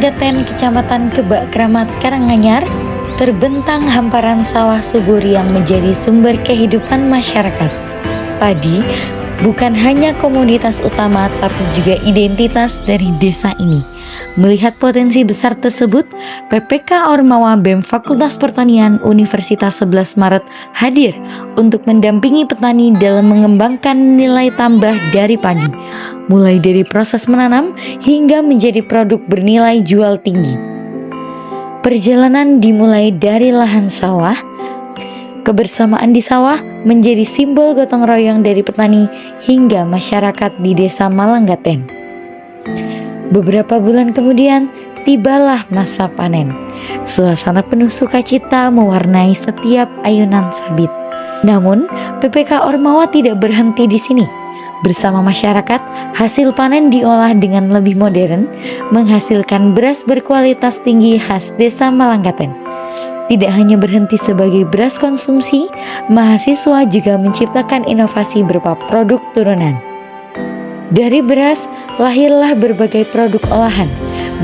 Malanggaten, Kecamatan Kebak Kramat, Karanganyar, terbentang hamparan sawah subur yang menjadi sumber kehidupan masyarakat. Padi bukan hanya komoditas utama tapi juga identitas dari desa ini. Melihat potensi besar tersebut, PPK Ormawa BEM Fakultas Pertanian Universitas 11 Maret hadir untuk mendampingi petani dalam mengembangkan nilai tambah dari padi, mulai dari proses menanam hingga menjadi produk bernilai jual tinggi. Perjalanan dimulai dari lahan sawah. Kebersamaan di sawah menjadi simbol gotong royong dari petani hingga masyarakat di Desa Malanggaten. Beberapa bulan kemudian, tibalah masa panen. Suasana penuh sukacita mewarnai setiap ayunan sabit. Namun, PPK Ormawa tidak berhenti di sini. Bersama masyarakat, hasil panen diolah dengan lebih modern, menghasilkan beras berkualitas tinggi khas Desa Malanggaten. Tidak hanya berhenti sebagai beras konsumsi, mahasiswa juga menciptakan inovasi berupa produk turunan. Dari beras, lahirlah berbagai produk olahan,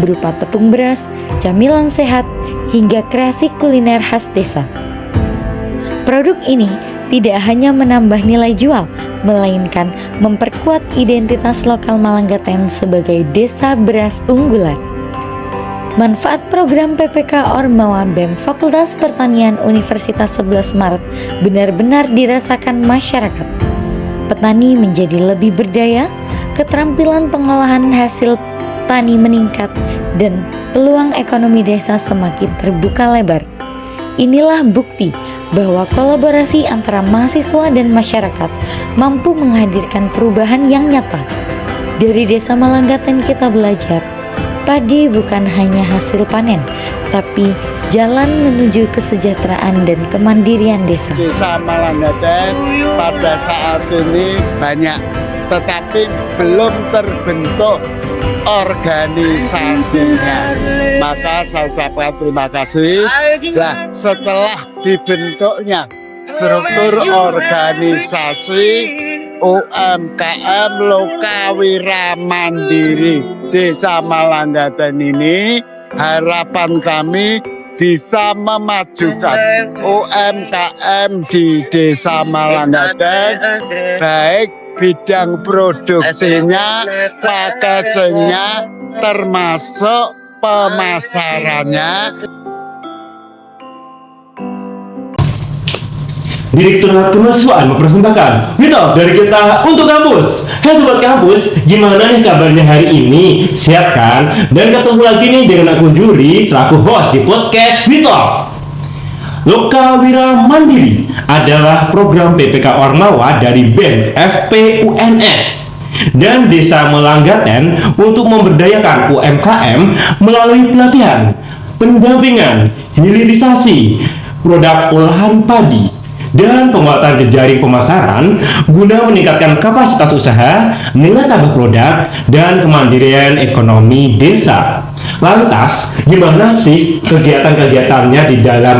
berupa tepung beras, camilan sehat, hingga kreasi kuliner khas desa. Produk ini tidak hanya menambah nilai jual, melainkan memperkuat identitas lokal Malanggaten sebagai desa beras unggulan. Manfaat program PPK Ormawa BEM Fakultas Pertanian Universitas 11 Maret benar-benar dirasakan masyarakat. Petani menjadi lebih berdaya, keterampilan pengolahan hasil tani meningkat, dan peluang ekonomi desa semakin terbuka lebar. Inilah bukti bahwa kolaborasi antara mahasiswa dan masyarakat mampu menghadirkan perubahan yang nyata. Dari Desa Malanggaten kita belajar, padi bukan hanya hasil panen, tapi jalan menuju kesejahteraan dan kemandirian desa. Desa Malanggaten pada saat ini banyak, tetapi belum terbentuk organisasinya. Maka saya ucapkan terima kasih. Nah, setelah dibentuknya struktur organisasi UMKM Lokawira Mandiri Desa Malanggaten ini, harapan kami bisa memajukan UMKM di Desa Malanggaten, baik bidang produksinya, packagingnya, termasuk pemasarannya. Direktorat Kemahasiswaan mempersembahkan Wito dari kita untuk kampus. Hai sobat kampus, gimana nih kabarnya hari ini? Siap kan? Dan ketemu lagi nih dengan aku Juri selaku host di podcast Wito. Lokawira Mandiri adalah program PPK Ormawa dari BEM FPUNS dan Desa Malanggaten untuk memberdayakan UMKM melalui pelatihan, pendampingan, hilirisasi, produk olahan padi, dan penguatan jejaring pemasaran guna meningkatkan kapasitas usaha, nilai tambah produk, dan kemandirian ekonomi desa. Lantas, gimana sih kegiatan-kegiatannya di dalam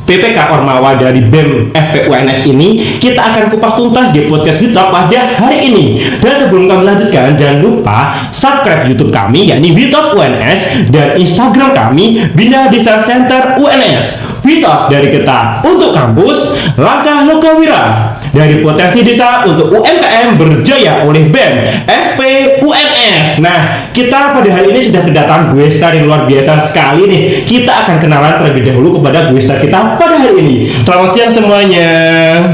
PPK Ormawa dari BEM FPUNS ini? Kita akan kupas tuntas di podcast Wito pada hari ini. Dan sebelum kami lanjutkan, jangan lupa subscribe YouTube kami yakni Wito UNS dan Instagram kami Bina Desa Center UNS. Wito dari kita untuk kampus, langkah Lokawira dari potensi desa untuk UMKM berjaya oleh BEM FPUNS. Nah, kita pada hari ini sudah kedatangan gue star yang luar biasa sekali nih. Kita akan kenalan terlebih dahulu kepada gue star kita pada hari ini. Selamat siang semuanya.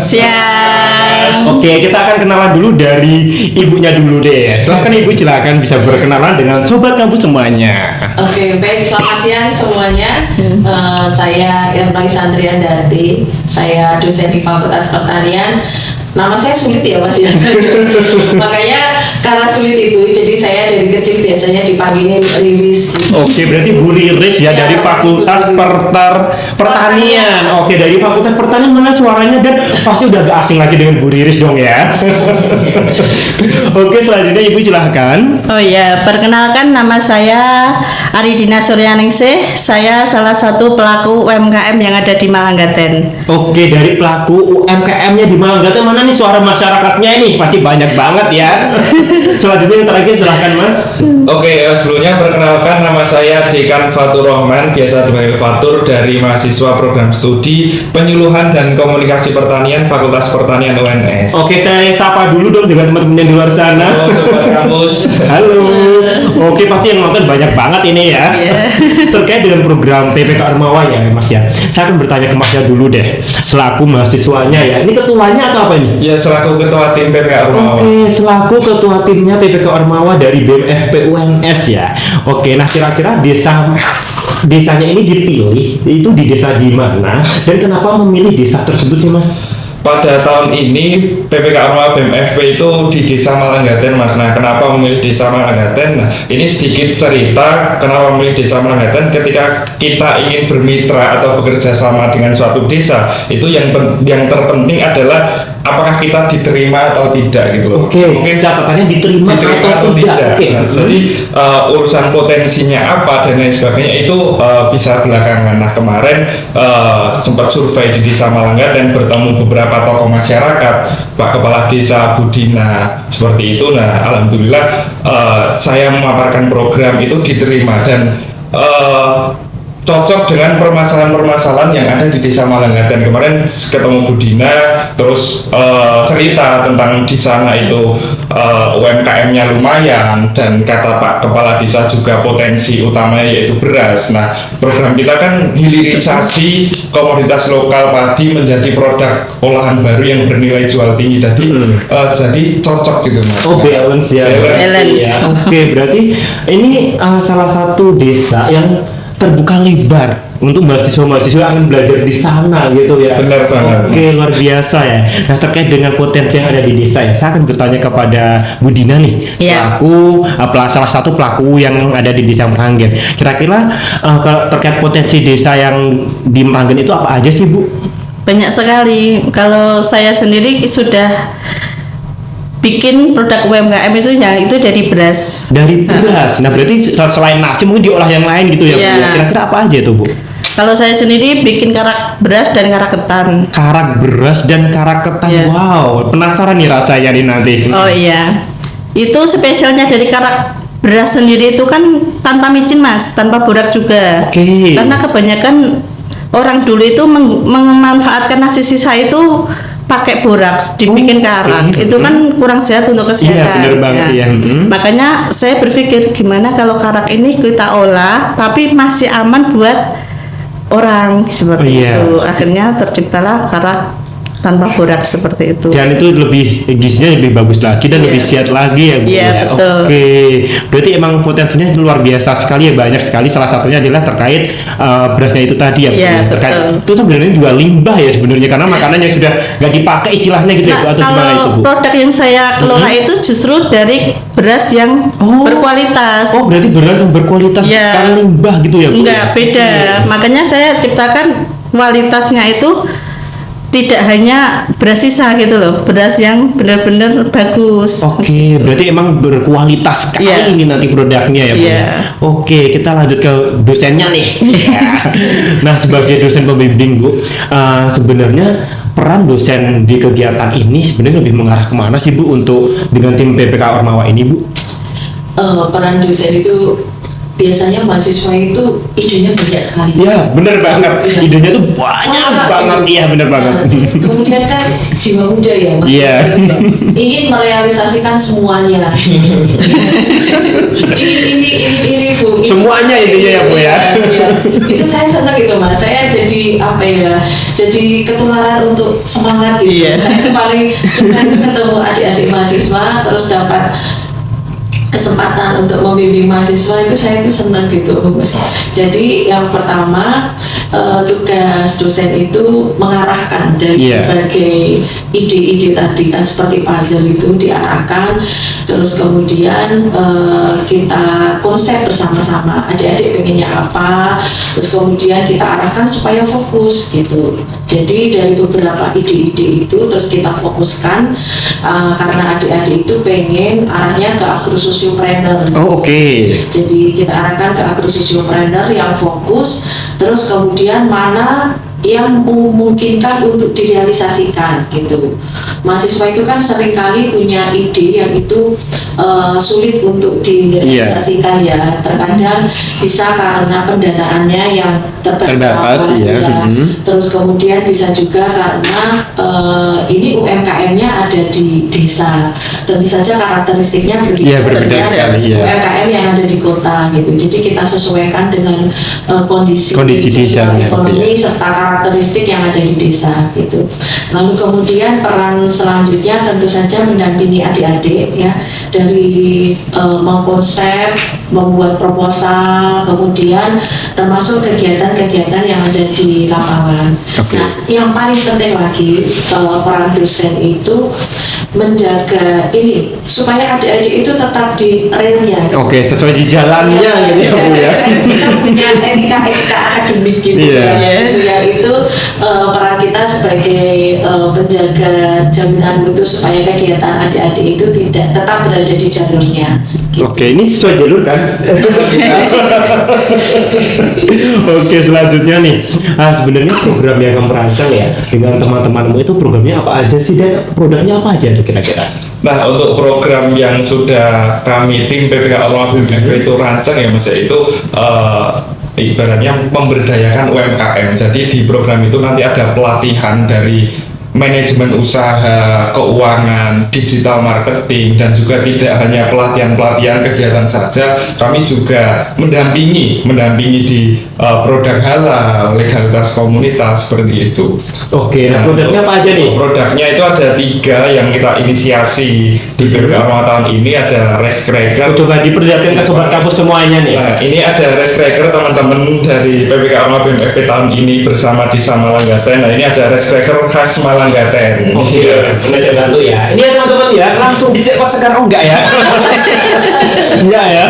Siang. Oke, kita akan kenalan dulu dari ibunya dulu deh. Silahkan ibu, silakan bisa berkenalan dengan sobat kampus semuanya. Oke, baik, selamat siang semuanya. Saya Irma Sandriandati, saya dosen di Fakultas Pertanian. Nama saya sulit ya Mas ya. Makanya karena sulit itu, jadi saya dari kecil biasanya dipanggilin Riris gitu. Oke, berarti Bu Riris ya, Ya, dari Fakultas Bu Riris. Pertanian. Oke, dari Fakultas Pertanian, mana suaranya, dan pasti udah gak asing lagi dengan Bu Riris dong ya. Oke, selanjutnya Ibu silahkan. Oh ya, perkenalkan nama saya Aridina Suryaningsih. Saya salah satu pelaku UMKM yang ada di Malanggaten. Oke, dari pelaku UMKM-nya di Malanggaten, mana nih suara masyarakatnya ini? Pasti banyak banget ya. Selanjutnya yang terakhir silahkan Mas. Oke, sebelumnya perkenalkan nama saya Dekan Fatur Rahman, biasa dipanggil Fatur, dari mahasiswa program studi Penyuluhan dan Komunikasi Pertanian Fakultas Pertanian UNS. Oke, saya sapa dulu dong dengan teman-teman yang di luar sana. Halo Sobat Kampus. Halo. Oke, pasti yang nonton banyak banget ini ya. Terkait dengan program PPK Ormawa ya Mas ya. Saya akan bertanya ke Masnya dulu deh, selaku mahasiswanya ya. Ini ketuanya atau apa ini? Ya, selaku ketua tim PPK Ormawa. Oke, selaku ketua timnya PPK Ormawa dari BMFP UNS ya. Oke, nah kira-kira desanya ini dipilih itu di desa di mana dan kenapa memilih desa tersebut sih Mas? Pada tahun ini PPK Ormawa BMFP itu di Desa Malanggaten Mas. Nah, kenapa memilih Desa Malanggaten? Nah, ini sedikit cerita kenapa memilih Desa Malanggaten. Ketika kita ingin bermitra atau bekerja sama dengan suatu desa, itu yang terpenting adalah apakah kita diterima atau tidak gitu loh. Oke, mungkin catatannya diterima atau tidak. Oke. Nah, jadi urusan potensinya apa dan lain sebagainya itu bisa belakangan. Nah, kemarin sempat survei di Desa Malanggaten, bertemu beberapa tokoh masyarakat, Pak Kepala Desa Budina seperti itu. Nah, alhamdulillah saya memaparkan program itu diterima dan cocok dengan permasalahan-permasalahan yang ada di Desa Malanggaten. Kemarin ketemu Budina, terus cerita tentang di sana itu UMKM-nya lumayan, dan kata Pak Kepala Desa juga potensi utamanya yaitu beras. Nah, program kita kan hilirisasi komoditas lokal padi menjadi produk olahan baru yang bernilai jual tinggi. Jadi cocok gitu Mas. Oh, balance ya. Balance. Ya. Oke, berarti ini salah satu desa yang terbuka lebar untuk mahasiswa-mahasiswa yang akan belajar di sana gitu ya. Benar banget. Oke, luar biasa ya. Nah, terkait dengan potensi yang ada di desa ya, saya akan bertanya kepada Bu Dina nih, Iya. salah satu pelaku yang ada di Desa Meranggen. Kira-kira terkait potensi desa yang di Meranggen itu apa aja sih Bu? Banyak sekali. Kalau saya sendiri sudah bikin produk UMKM itu dari beras. Dari beras. Nah, berarti selain nasi mungkin diolah yang lain gitu ya Bu. Iya. Kira-kira apa aja tuh Bu? Kalau saya sendiri bikin karak beras dan karak ketan. Karak beras dan karak ketan. Iya. Wow, penasaran nih rasanya nih nanti. Oh iya. Itu spesialnya dari karak beras sendiri itu kan tanpa micin Mas, tanpa borak juga. Oke. Karena kebanyakan orang dulu itu memanfaatkan nasi sisa itu pakai borak dibikin karak. Oke. Itu kan kurang sehat untuk kesehatan. Iya, bener banget ya. Makanya saya berpikir gimana kalau karak ini kita olah tapi masih aman buat orang seperti Iya. itu. Akhirnya terciptalah karak tanpa borak seperti itu. Dan itu lebih gizinya lebih bagus lagi dan Iya. lebih sehat lagi ya Bu. Iya, ya? betul. Oke. Berarti emang potensinya luar biasa sekali ya, banyak sekali. Salah satunya adalah terkait berasnya itu tadi ya Bu. Iya, Terkait betul. itu sebenarnya juga limbah ya sebenarnya, karena makanan yang sudah nggak dipakai istilahnya gitu ya Bu, atau gimana itu kalau Bu? produk yang saya kelola itu justru dari beras yang Oh. berkualitas. Oh, berarti beras yang berkualitas Iya. bukan limbah gitu ya Bu? Enggak, beda. Makanya saya ciptakan kualitasnya itu tidak hanya beras sisa gitu loh, beras yang benar-benar bagus. Oke, berarti emang berkualitas sekali Iya. ini nanti produknya ya Bu. Iya. Oke, kita lanjut ke dosennya nih. Ya. Nah, sebagai dosen pembimbing Bu, sebenarnya peran dosen di kegiatan ini sebenarnya lebih mengarah kemana sih Bu untuk dengan tim PPK Ormawa ini Bu? Peran dosen itu biasanya mahasiswa itu idenya banyak sekali. Ya, bener banget. Iya. Idenya tuh banyak banget. Iya, bener banget. Nah, terus kemudian kan jiwa muda ya, Mas. Iya. Ingin merealisasikan semuanya. ini Bu. Semuanya intinya ya, Bu, ya. Iya. Itu saya senang gitu Mas. Saya jadi apa ya? Jadi ketularan untuk semangat gitu. Iya. Saya tuh paling suka itu ketemu adik-adik mahasiswa terus dapat kesempatan untuk membimbing mahasiswa itu saya itu senang gitu Mas. Jadi yang pertama tugas dosen itu mengarahkan dari berbagai ide-ide tadi kan seperti puzzle itu diarahkan, terus kemudian kita konsep bersama-sama adik-adik pengennya apa, terus kemudian kita arahkan supaya fokus gitu. Jadi dari beberapa ide-ide itu terus kita fokuskan karena adik-adik itu pengen arahnya ke agrososiopreneur. Oh, oke. Jadi kita arahkan ke agrososiopreneur yang fokus, terus kemudian mana yang memungkinkan untuk direalisasikan gitu. Mahasiswa itu kan seringkali punya ide yang itu sulit untuk direalisasikan ya. Terkadang bisa karena pendanaannya yang terbatas ya. Terus kemudian bisa juga karena ini UMKM-nya ada di desa. Tentu saja karakteristiknya berbeda dengan UMKM yang ada di kota gitu. Jadi kita sesuaikan dengan kondisi desa, ekonomi serta karakteristik yang ada di desa gitu. Lalu kemudian peran selanjutnya tentu saja mendampingi adik-adik ya dari mengkonsep, membuat proposal, kemudian termasuk kegiatan-kegiatan yang ada di lapangan. Nah, yang paling penting lagi peran dosen itu menjaga ini supaya adik-adik itu tetap di realnya. Oke, sesuai di jalannya gitu ya Bu ya. Kita punya etika akademik gitu ya itu peran kita sebagai penjaga jaminan mutu supaya kegiatan adik-adik itu tidak tetap berada di jalurnya. Gitu. Oke, ini sesuai jalur kan? Oke, selanjutnya nih, sebenarnya program yang kamu rancang ya dengan teman-temanmu itu programnya apa aja sih dan produknya apa aja kira-kira? Nah, untuk program yang sudah kami tim PPK Orma BMFP itu rancang ya Mas, itu ibaratnya memberdayakan UMKM. Jadi di program itu nanti ada pelatihan dari manajemen usaha, keuangan, digital marketing, dan juga tidak hanya pelatihan-pelatihan kegiatan saja, kami juga mendampingi di produk halal, legalitas komunitas seperti itu. Oke, nah produknya apa aja nih? Produknya itu ada 3 yang kita inisiasi di PPK Orma tahun ini. Ada rice cracker. Coba diperlihatkan ke sobat kampus semuanya nih. Nah, ini ada rice cracker teman-teman dari PPK Orma BMFP tahun ini bersama di Malangaten. Nah, ini ada rice cracker khas Malangaten. Oke, saya bantu ya. Ini ya teman-teman ya, langsung dicek kok sekarang enggak ya? Enggak ya.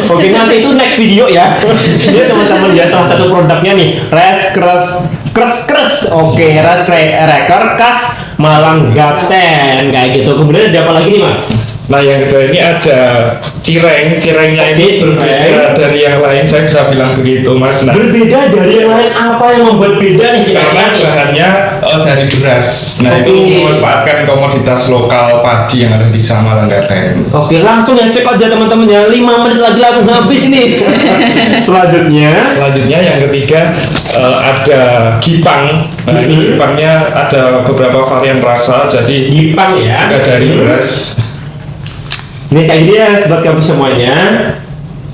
Oke, nanti itu next video ya. Ini teman-teman ya, salah satu produknya nih, rice cracker. Oke, rice cracker khas Malangaten kayak gitu. Kemudian ada apa lagi nih Mas? Nah, yang kedua ini ada cirengnya ini berbeda dari yang lain, saya bisa bilang begitu Mas. Nah, berbeda dari yang lain, apa yang membuat beda nih? Karena bahannya dari beras. Nah, itu memanfaatkan komoditas lokal padi yang ada di Malangaten. Oke, langsung ya cek aja teman-teman ya, 5 menit lagi langsung habis ini. Selanjutnya yang ketiga ada gipang. Nah, ini gipangnya ada beberapa varian rasa, jadi gipang ya, juga dari beras. Ini kayak gini ya sobat kampus semuanya.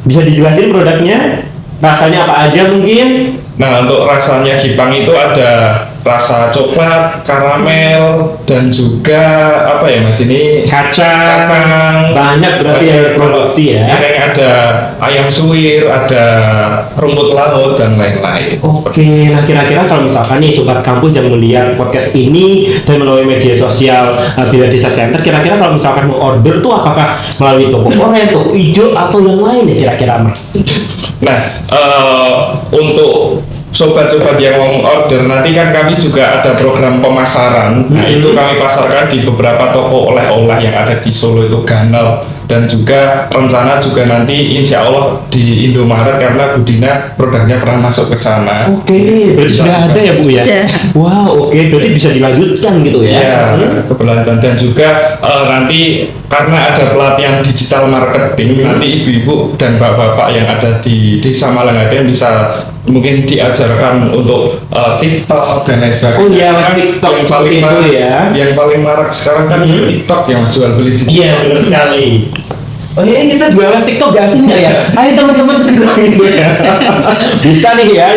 Bisa dijelasin produknya? Rasanya apa aja mungkin? Nah, untuk rasanya gipang itu ada rasa coklat, karamel, dan juga apa ya Mas ini? Kacang. Banyak berarti ya produksi ya. Cireng ada ayam suwir, ada rumput laut dan lain-lain. Oke, nah kira-kira kalau misalkan nih sobat kampus yang melihat podcast ini dan melalui media sosial Bila Desa Center, kira-kira kalau misalkan mau order tuh apakah melalui toko oren, toko ijo atau yang lain ya kira-kira Mas? Nah, untuk sobat-sobat yang mau order, nanti kan kami juga ada program pemasaran. Nah, itu kami pasarkan di beberapa toko oleh-oleh yang ada di Solo itu Ganel, dan juga rencana juga nanti insya Allah di Indomaret karena Budina produknya pernah masuk ke sana. Oke, berarti sudah ada ya Bu ya? Wow, oke, berarti bisa dilanjutkan gitu ya? Iya, kebelanjaan. Dan juga nanti karena ada pelatihan digital marketing, nanti ibu-ibu dan bapak-bapak yang ada di Desa Malangaten bisa mungkin diajarkan untuk TikTok dan lain sebagainya. Oh iya, TikTok yang paling itu ya. Yang paling marak sekarang kan TikTok yang jual beli di Iya, benar sekali. Oh iya, kita jualan TikTok gak sih nggak ya? Ayo teman-teman segera gitu ya. Bisa nih ya.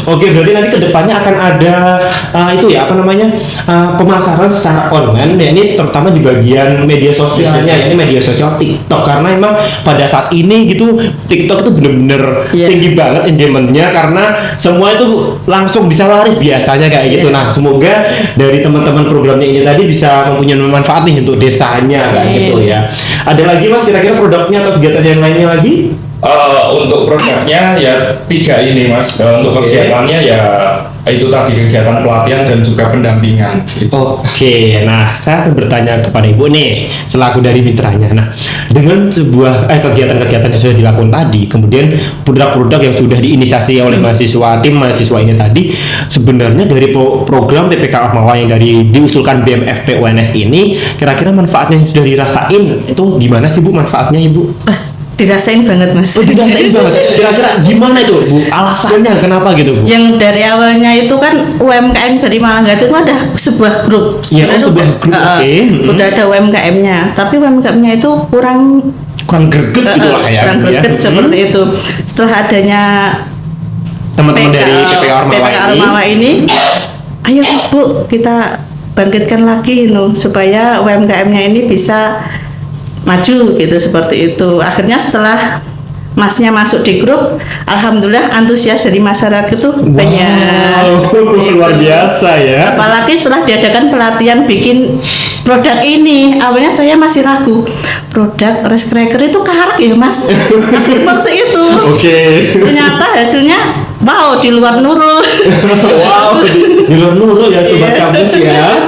Oke, berarti nanti kedepannya akan ada itu ya apa namanya pemasaran secara online. Ya, ini terutama di bagian media sosialnya, ini media sosial TikTok, karena emang pada saat ini gitu TikTok itu bener-bener tinggi banget engagementnya, karena semua itu langsung bisa laris biasanya kayak gitu. Nah, semoga dari teman-teman programnya ini tadi bisa mempunyai manfaat nih untuk desanya kayak gitu ya. Ada lagi Mas kira-kira produknya atau kegiatan yang lainnya lagi? Untuk produknya ya 3 ini Mas. Untuk kegiatannya ya itu tadi kegiatan pelatihan dan juga pendampingan. Oke, nah saya akan bertanya kepada Ibu nih selaku dari mitranya. Nah, dengan sebuah kegiatan-kegiatan yang sudah dilakukan tadi, kemudian produk-produk yang sudah diinisiasi oleh mahasiswa, tim mahasiswa ini tadi, sebenarnya dari program PPK Ormawa yang diusulkan BMFP UNS ini, kira-kira manfaatnya yang sudah dirasain itu gimana sih Bu manfaatnya Ibu? Dirasain banget Mas. Oh, dirasain banget. Kira-kira gimana itu Bu? Alasannya kenapa gitu Bu? Yang dari awalnya itu kan UMKM dari Malanggate itu ada sebuah grup. Iya, sebuah grup. Udah ada UMKM-nya, tapi UMKM-nya itu kurang greget gitu lah ya. Kurang greget seperti itu. Setelah adanya teman-teman dari PPK Ormawa ini, ayo Bu, kita bangkitkan lagi supaya UMKM-nya ini bisa maju gitu, seperti itu. Akhirnya setelah Masnya masuk di grup, alhamdulillah antusias dari masyarakat itu banyak. Luar biasa ya. Apalagi setelah diadakan pelatihan bikin produk ini, awalnya saya masih ragu, produk rice cracker itu karak ya Mas. Seperti itu. Oke. Ternyata hasilnya wow, di luar nurul. Wow, di luar nurul ya sobat kampus ya.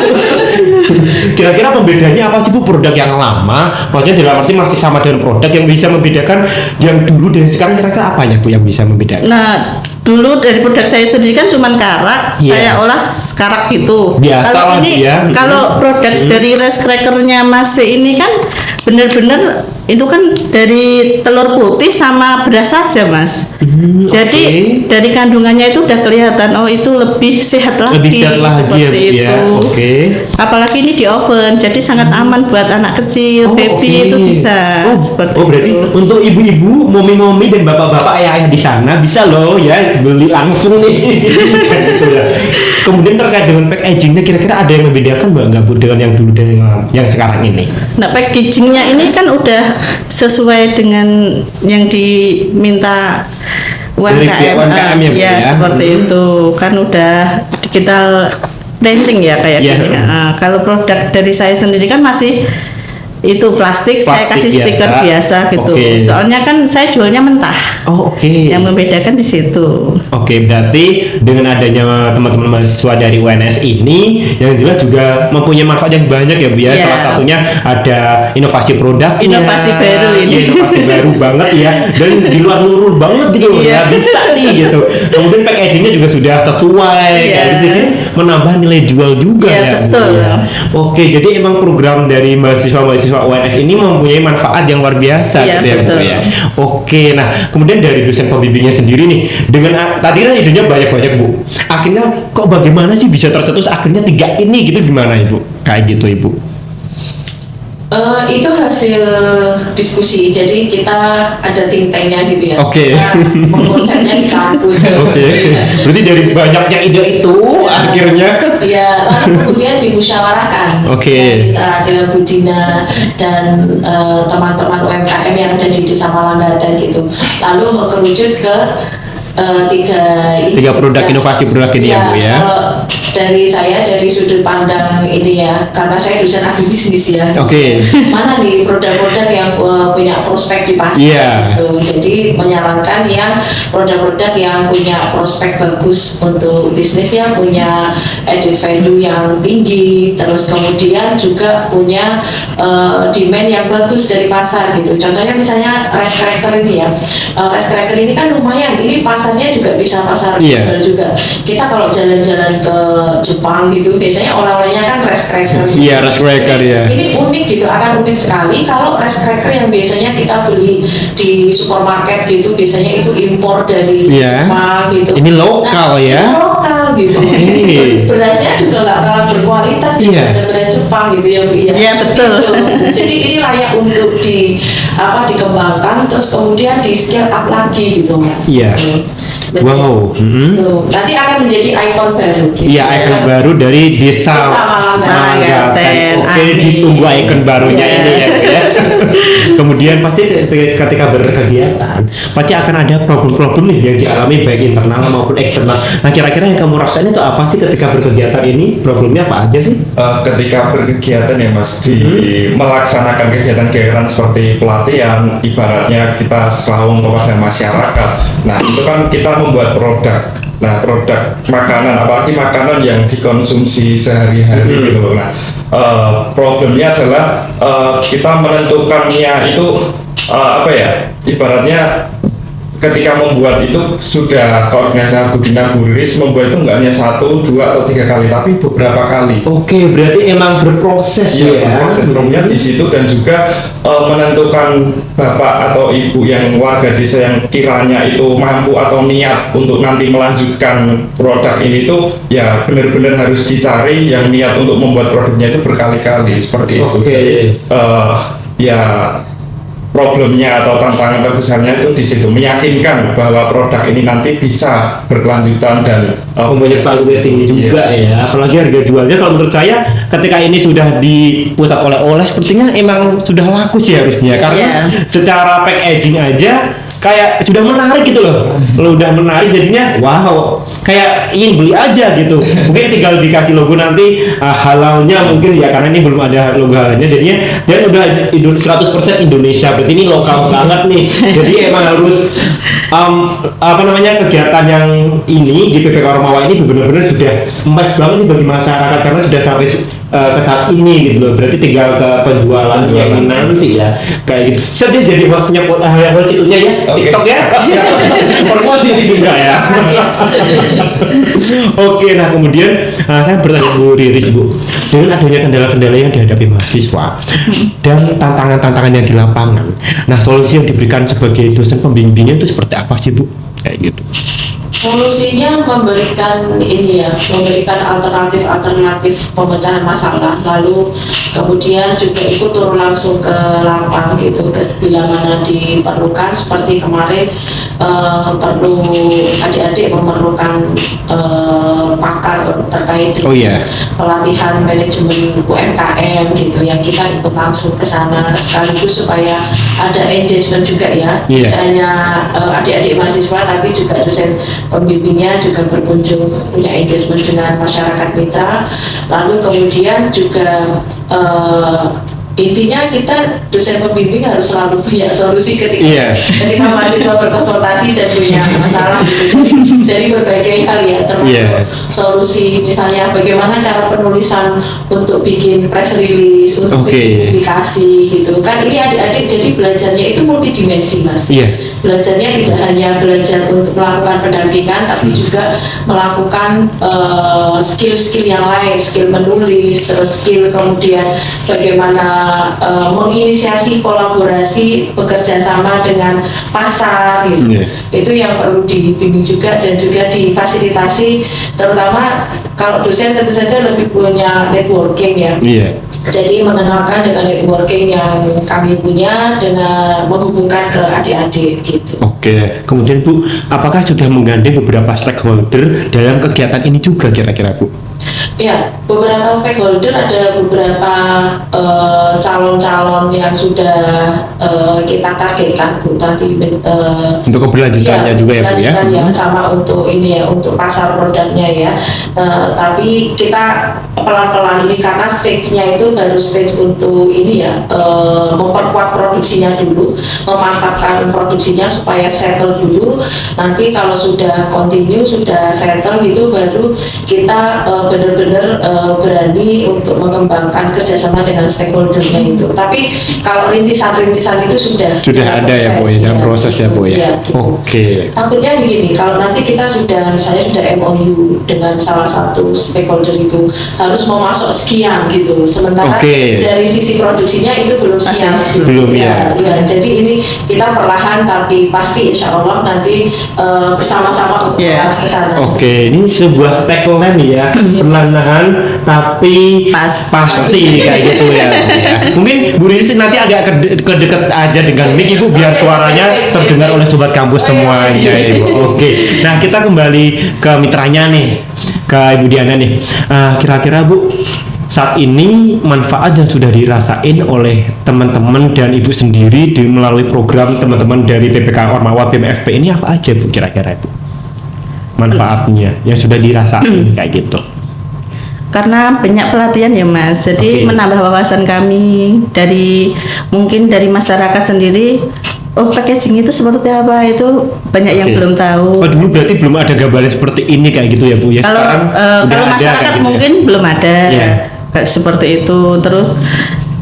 Kira-kira pembedanya apa sih Bu produk yang lama? Maksudnya dalam arti masih sama dengan produk yang bisa membedakan yang dulu dan sekarang, kira-kira apanya Bu yang bisa membedakan? Nah, dulu dari produk saya sendiri kan cuman karak, saya olah karak gitu. Biasa kalau lah ini, ya. Kalau produk dari rice crackernya Mas ini kan bener-bener itu kan dari telur putih sama beras saja Mas. Jadi dari kandungannya itu udah kelihatan, oh itu lebih sehat lagi. Lebih sehat lagi seperti ya. itu. Oke. Apalagi ini di oven, jadi sangat aman buat anak kecil, baby itu bisa. Seperti berarti itu. untuk ibu-ibu, momi-momi dan bapak-bapak ayah-ayah di sana bisa loh ya beli langsung nih. Gitu ya. Kemudian terkait dengan packagingnya, kira-kira ada yang membedakan nggak Bu dengan yang dulu dan yang sekarang ini? Nah, packagingnya ini kan udah sesuai dengan yang diminta UMKM ya, seperti itu kan udah digital printing ya kayak gini. Nah, kalau produk dari saya sendiri kan masih itu plastik saya kasih stiker biasa gitu. Soalnya kan saya jualnya mentah. Yang membedakan di situ. Berarti dengan adanya teman-teman mahasiswa dari UNS ini, yang jelas juga mempunyai manfaat yang banyak ya Bu ya. Salah satunya ada inovasi produk, inovasi baru ini. Ya, inovasi baru banget ya, dan di luar nurul banget gitu ya, bisa nih gitu. Kemudian packagingnya juga sudah sesuai, kayak gitu, jadi menambah nilai jual juga ya. Betul. Bu, ya. Jadi emang program dari mahasiswa UNS ini mempunyai manfaat yang luar biasa gitu ya Bu ya. Nah kemudian dari dosen pembimbingnya sendiri nih, dengan tadi kan idenya banyak-banyak Bu, akhirnya kok bagaimana sih bisa tercetus akhirnya 3 ini gitu, gimana Ibu? Kayak gitu Ibu. Itu hasil diskusi, jadi kita ada think tanknya gitu ya. Pengurusnya di kampus. Berarti dari banyaknya ide itu akhirnya lalu kemudian dimusyawarahkan dengan Bu Dina dan teman-teman UMKM yang ada di Desa Malanggate gitu, lalu mengerucut ke 3 produk inovasi produk ini ya Bu ya. Kalau dari sudut pandang ini ya, karena saya dosen agribisnis ya. Mana nih produk-produk yang punya prospek di pasar gitu. Jadi menyarankan yang produk-produk yang punya prospek bagus untuk bisnisnya, punya added value yang tinggi, terus kemudian juga punya demand yang bagus dari pasar gitu. Contohnya misalnya rice cracker ini ya. Rice cracker ini kan lumayan, ini pasarnya juga bisa pasar global juga. Kita kalau jalan-jalan ke Jepang gitu, biasanya oleh-olehnya kan rice cracker. Rice cracker Ini unik gitu, akan unik sekali kalau rice cracker yang biasanya kita beli di supermarket gitu, biasanya itu impor dari Jepang gitu. Ini lokal Ini lokal gitu. Berasnya juga nggak kalah berkualitas dengan beras Jepang gitu ya Bu. Iya, betul. Gitu. Jadi ini layak untuk dikembangkan, terus kemudian di scale up lagi gitu Mas. Iya. Wow. Nanti akan menjadi ikon baru. Iya, ikon baru dari desa Malanggaten. Oke, ditunggu ikon barunya ini ya, Bu, ya. Kemudian pasti ketika berkegiatan pasti akan ada problem-problem nih yang dialami baik internal maupun eksternal. Nah, kira-kira yang kamu rasain itu apa sih ketika berkegiatan ini? Problemnya apa aja sih? Ketika berkegiatan ya Mas, melaksanakan kegiatan-kegiatan seperti pelatihan, ibaratnya kita selawung kepada masyarakat. Nah, itu kan kita membuat produk. Nah, produk makanan, apalagi makanan yang dikonsumsi sehari-hari gitu loh. Nah, problemnya adalah kita menentukannya itu ibaratnya ketika membuat itu sudah koordinasi Budina Bu Riris membuat itu nggak hanya 1, 2 atau 3 kali, tapi beberapa kali. Oke, berarti emang berproses ya. Berproses problemnya di situ, dan juga menentukan bapak atau ibu yang warga desa yang kiranya itu mampu atau niat untuk nanti melanjutkan produk ini tuh ya benar-benar harus dicari yang niat untuk membuat produknya itu berkali-kali seperti itu. Ya problemnya atau tantangan terbesarnya itu di situ, meyakinkan bahwa produk ini nanti bisa berkelanjutan dan mempunyai value tinggi juga ya. Apalagi harga jualnya kalau menurut saya ketika ini sudah diputar oleh sepertinya emang sudah laku sih harusnya, karena secara packaging aja kayak sudah menarik gitu loh. Lo udah menarik jadinya wow, kayak ingin beli aja gitu. Mungkin tinggal dikasih logo nanti halalnya mungkin ya, karena ini belum ada logo halalnya, jadinya dia udah 100% Indonesia, berarti ini lokal banget nih. Jadi emang harus kegiatan yang ini di PPK Ormawa ini benar-benar sudah emas banget nih bagi masyarakat, karena sudah sampai ke tahap ini gitu loh. Berarti tinggal ke penjualan yang nanti ya kayak gitu. Saya jadi hostnya host itunya ya, TikTok ya. Promosi juga ya. Oke, nah kemudian saya bertanya Bu Riris, Bu, dengan adanya kendala-kendala yang dihadapi mahasiswa dan tantangan-tantangan yang di lapangan, nah solusi yang diberikan sebagai dosen pembimbingnya itu seperti apa sih Bu? Kayak gitu. Solusinya memberikan alternatif pemecahan masalah, lalu kemudian juga ikut turun langsung ke lapang gitu, bila mana diperlukan. Seperti kemarin perlu adik-adik memerlukan pakar terkait dengan pelatihan manajemen UMKM gitu, yang kita ikut langsung ke sana sekaligus supaya ada engagement juga ya, tidak hanya adik-adik mahasiswa tapi juga dosen pembimbingnya juga berkunjung, punya engagement dengan masyarakat mitra. Lalu kemudian juga intinya kita dosen pembimbing harus selalu punya solusi ketika mahasiswa berkonsultasi dan punya masalah gitu. Dari berbagai hal ya, termasuk solusi misalnya bagaimana cara penulisan untuk bikin press release, untuk bikin publikasi gitu kan. Ini adik-adik jadi belajarnya itu multidimensi Mas. Belajarnya tidak hanya belajar untuk melakukan pendampingan, tapi juga melakukan skill-skill yang lain, skill menulis, terus skill kemudian bagaimana menginisiasi kolaborasi, bekerja sama dengan pasar gitu. Itu yang perlu dibimbing juga dan juga difasilitasi, terutama kalau dosen tentu saja lebih punya networking ya. Jadi mengenalkan dengan networking yang kami punya dengan menghubungkan ke adik-adik gitu. Oke, kemudian Bu, apakah sudah menggandeng beberapa stakeholder dalam kegiatan ini juga kira-kira Bu? Ya, beberapa stakeholder, ada beberapa calon-calon yang sudah kita targetkan Bu, nanti untuk keberlanjutannya juga ya Bu ya? Yang sama untuk ini ya, untuk pasar produknya ya. Tapi kita pelan-pelan ini karena stage-nya itu baru stage untuk ini ya, memperkuat produksinya dulu, memantapkan produksinya supaya settle dulu. Nanti kalau sudah continue, sudah settle gitu, baru kita benar-benar berani untuk mengembangkan kerjasama dengan stakeholder-nya itu. Tapi kalau rintisan-rintisan itu sudah ada ya Bu ya, dalam proses ya Bu ya. Gitu. Oke. Takutnya begini, kalau nanti kita misalnya sudah MOU dengan salah satu stakeholder itu harus memasok sekian gitu, sementara dari sisi produksinya itu belum siap. Belum ya. Jadi ini kita perlahan tapi pasti insya Allah nanti bersama-sama untuk ke sana. Oke, ini sebuah tagline ya, perlahan tapi pasti kayak gitu ya. Mungkin Bu Riris nanti agak kedekat aja dengan mic Ibu biar suaranya terdengar oleh sobat kampus semuanya Ibu. Oke, nah kita kembali ke mitranya nih, ke Ibu Diana nih. Kira-kira Bu, saat ini manfaat yang sudah dirasain oleh teman-teman dan Ibu sendiri melalui program teman-teman dari PPK Ormawa BMFP ini apa aja Bu kira-kira Ibu? Manfaatnya yang sudah dirasain kayak gitu. Karena banyak pelatihan ya Mas, jadi menambah wawasan kami mungkin dari masyarakat sendiri. Oh, packaging itu seperti apa, itu banyak yang belum tahu. Oh, dulu berarti belum ada gambaran seperti ini kayak gitu ya Bu ya. Kalau masyarakat mungkin belum ada kayak seperti itu. Terus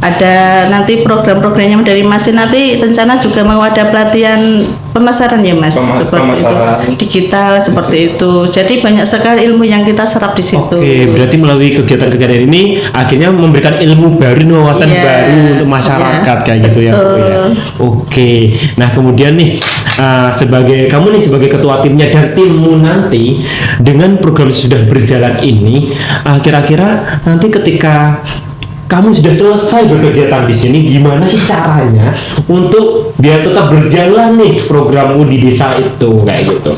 ada nanti program-programnya dari Mas, nanti rencana juga mau ada pelatihan pemasaran ya Mas, seperti itu, digital seperti itu. Jadi banyak sekali ilmu yang kita serap di situ. Oke, berarti melalui kegiatan-kegiatan ini akhirnya memberikan ilmu baru, wawasan baru untuk masyarakat kayak gitu ya Bu ya. Oke, nah kemudian nih sebagai ketua timnya dan timmu nanti dengan program yang sudah berjalan ini, kira-kira nanti ketika kamu sudah selesai berkegiatan di sini, gimana sih caranya untuk biar tetap berjalan nih programmu di desa itu kayak gitu?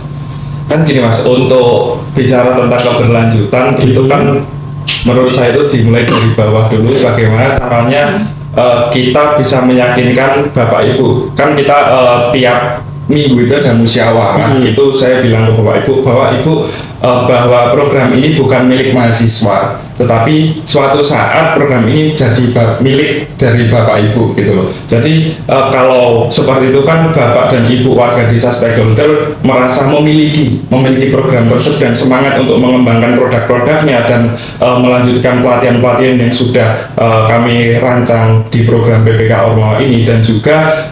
Kan gini Mas, untuk bicara tentang keberlanjutan itu kan menurut saya itu dimulai dari bawah dulu. Bagaimana caranya kita bisa meyakinkan Bapak Ibu? Kan kita tiap minggu itu ada musyawarah. Itu saya bilang ke Bapak Ibu bahwa program ini bukan milik mahasiswa, tetapi suatu saat program ini jadi milik dari Bapak Ibu gitu loh. Jadi kalau seperti itu kan Bapak dan Ibu warga desa stakeholder merasa memiliki program tersebut dan semangat untuk mengembangkan produk-produknya dan melanjutkan pelatihan-pelatihan yang sudah kami rancang di program PPK Ormawa ini. Dan juga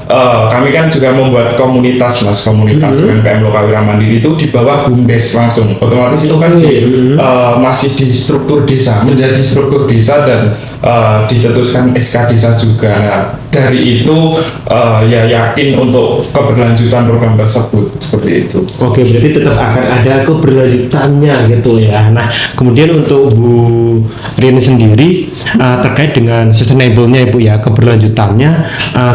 kami kan juga membuat komunitas UMKM lokal Wira Mandiri itu di bawah BUMDes langsung. Otomatis itu kan masih di struktur desa, menjadi struktur desa dan dicetuskan SK desa juga. Nah, dari itu ya yakin untuk keberlanjutan program tersebut seperti itu. Oke, berarti tetap akan ada keberlanjutannya gitu ya. Nah, kemudian untuk Bu Rini sendiri terkait dengan sustainable-nya Ibu ya, keberlanjutannya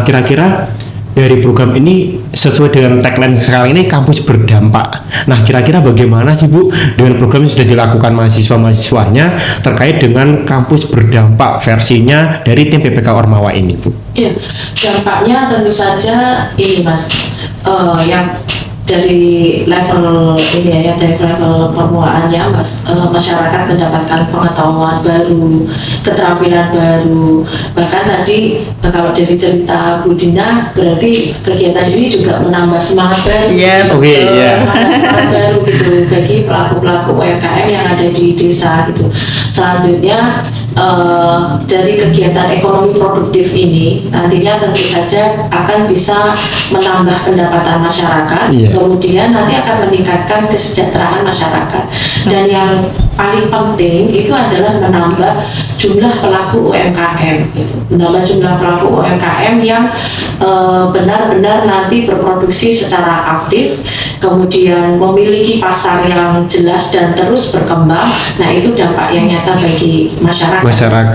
kira-kira dari program ini sesuai dengan tagline sekarang ini, kampus berdampak. Nah, kira-kira bagaimana sih Bu dengan program yang sudah dilakukan mahasiswa-mahasiswanya terkait dengan kampus berdampak versinya dari tim PPK Ormawa ini Bu? Iya, dampaknya tentu saja ini Mas, yang dari level ini ya, dari level permulaannya masyarakat mendapatkan pengetahuan baru, keterampilan baru. Bahkan tadi kalau dari cerita Bu Dina, berarti kegiatan ini juga menambah semangat baru. Semangat baru gitu bagi pelaku-pelaku UMKM yang ada di desa gitu. Selanjutnya dari kegiatan ekonomi produktif ini nantinya tentu saja akan bisa menambah pendapatan masyarakat. Kemudian nanti akan meningkatkan kesejahteraan masyarakat. Dan yang paling penting itu adalah menambah jumlah pelaku UMKM gitu. Menambah jumlah pelaku UMKM yang benar-benar nanti berproduksi secara aktif, kemudian memiliki pasar yang jelas dan terus berkembang. Nah, itu dampak yang nyata bagi masyarakat.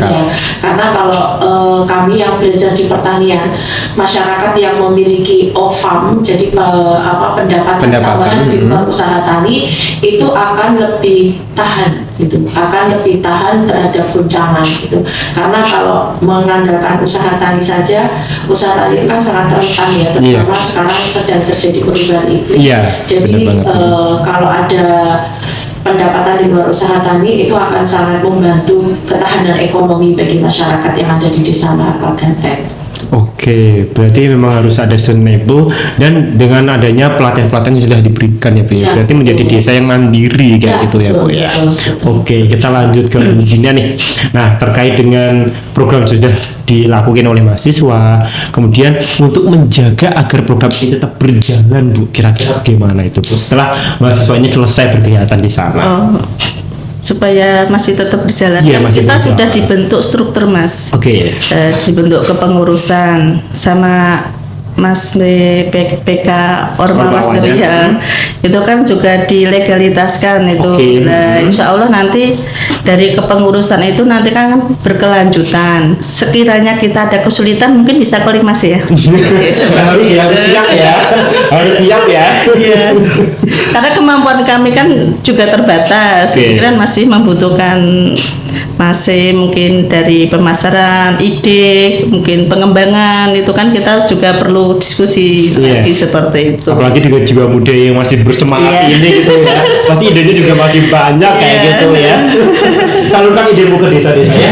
Ya, karena kalau kami yang belajar di pertanian, masyarakat yang memiliki off-farm, jadi pendapatan tambahan di luar usaha tani itu akan lebih tahan gitu, akan lebih tahan terhadap guncangan gitu. Karena kalau mengandalkan usaha tani saja, usaha tani itu kan sangat rentan ya, terutama sekarang sedang terjadi perubahan iklim. Jadi kalau ada pendapatan di luar usaha tani itu akan sangat membantu ketahanan ekonomi bagi masyarakat yang ada di desa Marapal Genteng. Oke, berarti memang harus ada sustainable dan dengan adanya pelatihan-pelatihan yang sudah diberikan ya Bu ya. Ya, Berarti menjadi betul. desa yang mandiri kayak gitu ya Bu betul, ya. betul. Oke, kita lanjut ke Bu Dina nih. Nah, terkait dengan program yang sudah dilakukan oleh mahasiswa, kemudian untuk menjaga agar program ini tetap berjalan Bu, kira-kira gimana itu Bu setelah mahasiswa ini selesai berkegiatan di sana? Oh, supaya masih tetap berjalan. Iya, masih Kita berjalan. sudah dibentuk struktur Mas. Oke. Dibentuk kepengurusan sama Mas PK Ormawas Ormawan, itu ya. ya, itu kan juga dilegalitaskan itu. Oke. Nah, insya Allah nanti dari kepengurusan itu nanti kan berkelanjutan. Sekiranya kita ada kesulitan mungkin bisa calling Mas ya. harus siap ya, harus siap ya. Iya. Karena kemampuan kami kan juga terbatas. Oke. Pikiran masih membutuhkan masih mungkin dari pemasaran ide, mungkin pengembangan itu kan kita juga perlu diskusi Iya. lagi seperti itu. Apalagi dengan jiwa muda yang masih bersemangat Iya. ini gitu ya, pasti idenya juga masih banyak kayak Iya. gitu ya. Salurkan idemu ke desa-desa ya.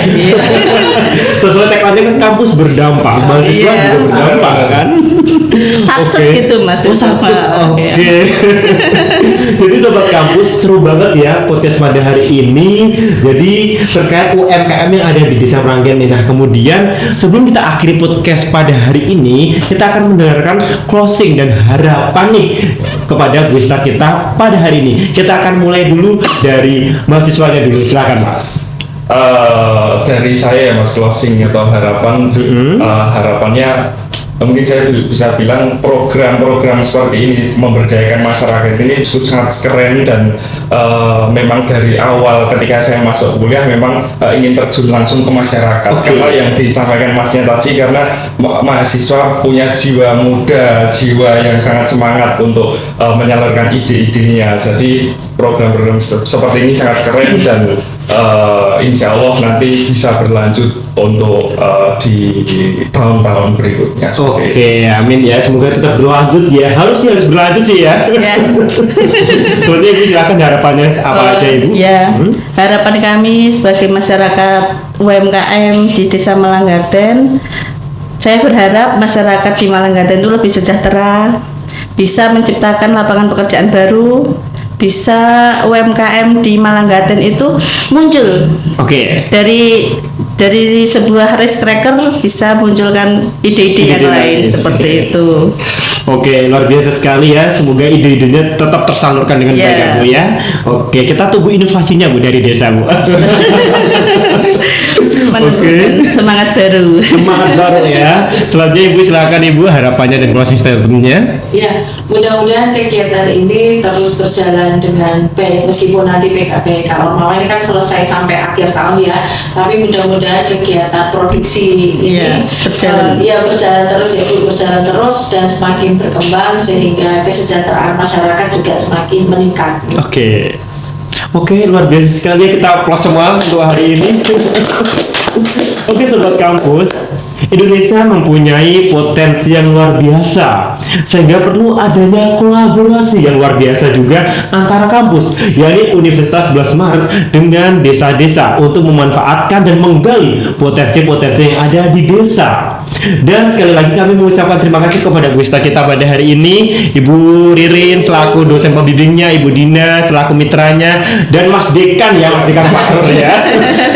Sesuai tagline kan kampus berdampak, mahasiswa Iya. juga berdampak kan. Satset Oke. gitu Mas. Oh, satset. Oke. Iya. Jadi sobat kampus seru banget ya podcast pada hari ini. Jadi terkait UMKM yang ada di Desa Meranggen nih. Nah, kemudian sebelum kita akhiri podcast pada hari ini, kita akan mendengarkan closing dan harapan nih kepada guest kita pada hari ini. Kita akan mulai dulu dari mahasiswanya dulu. Silakan Mas. Dari saya Mas closing atau harapan harapannya mungkin saya bisa bilang program-program seperti ini memberdayakan masyarakat ini justru sangat keren dan memang dari awal ketika saya masuk kuliah memang ingin terjun langsung ke masyarakat. Oke. Karena yang disampaikan Masnya tadi karena mahasiswa punya jiwa muda, jiwa yang sangat semangat untuk menyalurkan ide-idenya. Jadi program-program seperti ini sangat keren dan insya Allah nanti bisa berlanjut untuk di tahun-tahun berikutnya. Oke, amin ya. Semoga tetap berlanjut ya. Harus berlanjut sih ya. Ya. Berarti Ibu silakan harapannya apa aja Ibu? Ya, harapan kami sebagai masyarakat UMKM di Desa Malanggaten, saya berharap masyarakat di Malanggaten itu lebih sejahtera, bisa menciptakan lapangan pekerjaan baru, bisa UMKM di Malanggaten itu muncul Oke. dari sebuah rice cracker bisa munculkan ide-ide yang Ide-ide lain lain. seperti Oke. itu. Oke, luar biasa sekali ya. Semoga ide-idenya tetap tersalurkan dengan Iya. baik ya Bu ya. Oke, kita tunggu inovasinya Bu dari desa Bu. Menunjukkan semangat baru. Semangat baru ya. Selanjutnya Ibu silakan Ibu harapannya dan closing statement-nya. Ya, mudah-mudahan kegiatan ini terus berjalan dengan baik meskipun nanti PKP Ormawa ini kan selesai sampai akhir tahun ya. Tapi mudah-mudahan kegiatan produksi ini Iya, berjalan. berjalan terus ya Bu, berjalan terus dan semakin berkembang sehingga kesejahteraan masyarakat juga semakin meningkat. Oke. Oke, luar biasa sekali ya, kita applause semua untuk hari ini. Oke, sobat kampus, Indonesia mempunyai potensi yang luar biasa sehingga perlu adanya kolaborasi yang luar biasa juga antara kampus, yakni Universitas 11 Maret dengan desa-desa untuk memanfaatkan dan menggali potensi-potensi yang ada di desa. Dan sekali lagi kami mengucapkan terima kasih kepada guest kita pada hari ini, Ibu Ririn selaku dosen pembimbingnya, Ibu Dina selaku mitranya, dan Mas Dekan ya, Mas Dekan Pakar ya,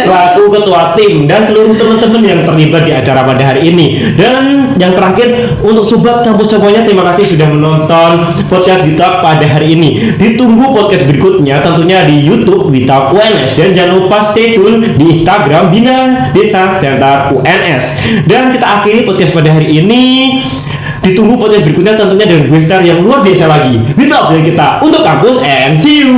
selaku ketua tim dan seluruh teman-teman yang terlibat di acara pada hari ini. Dan yang terakhir untuk sobat kampus semuanya, terima kasih sudah menonton podcast Wita pada hari ini. Ditunggu podcast berikutnya tentunya di YouTube Wita UNS, dan jangan lupa stay tune di Instagram Bina Desa Center UNS. Dan kita akhiri podcast pada hari ini. Ditunggu podcast berikutnya tentunya dengan guestar yang luar biasa lagi. Wita dari kita untuk kampus, and see you.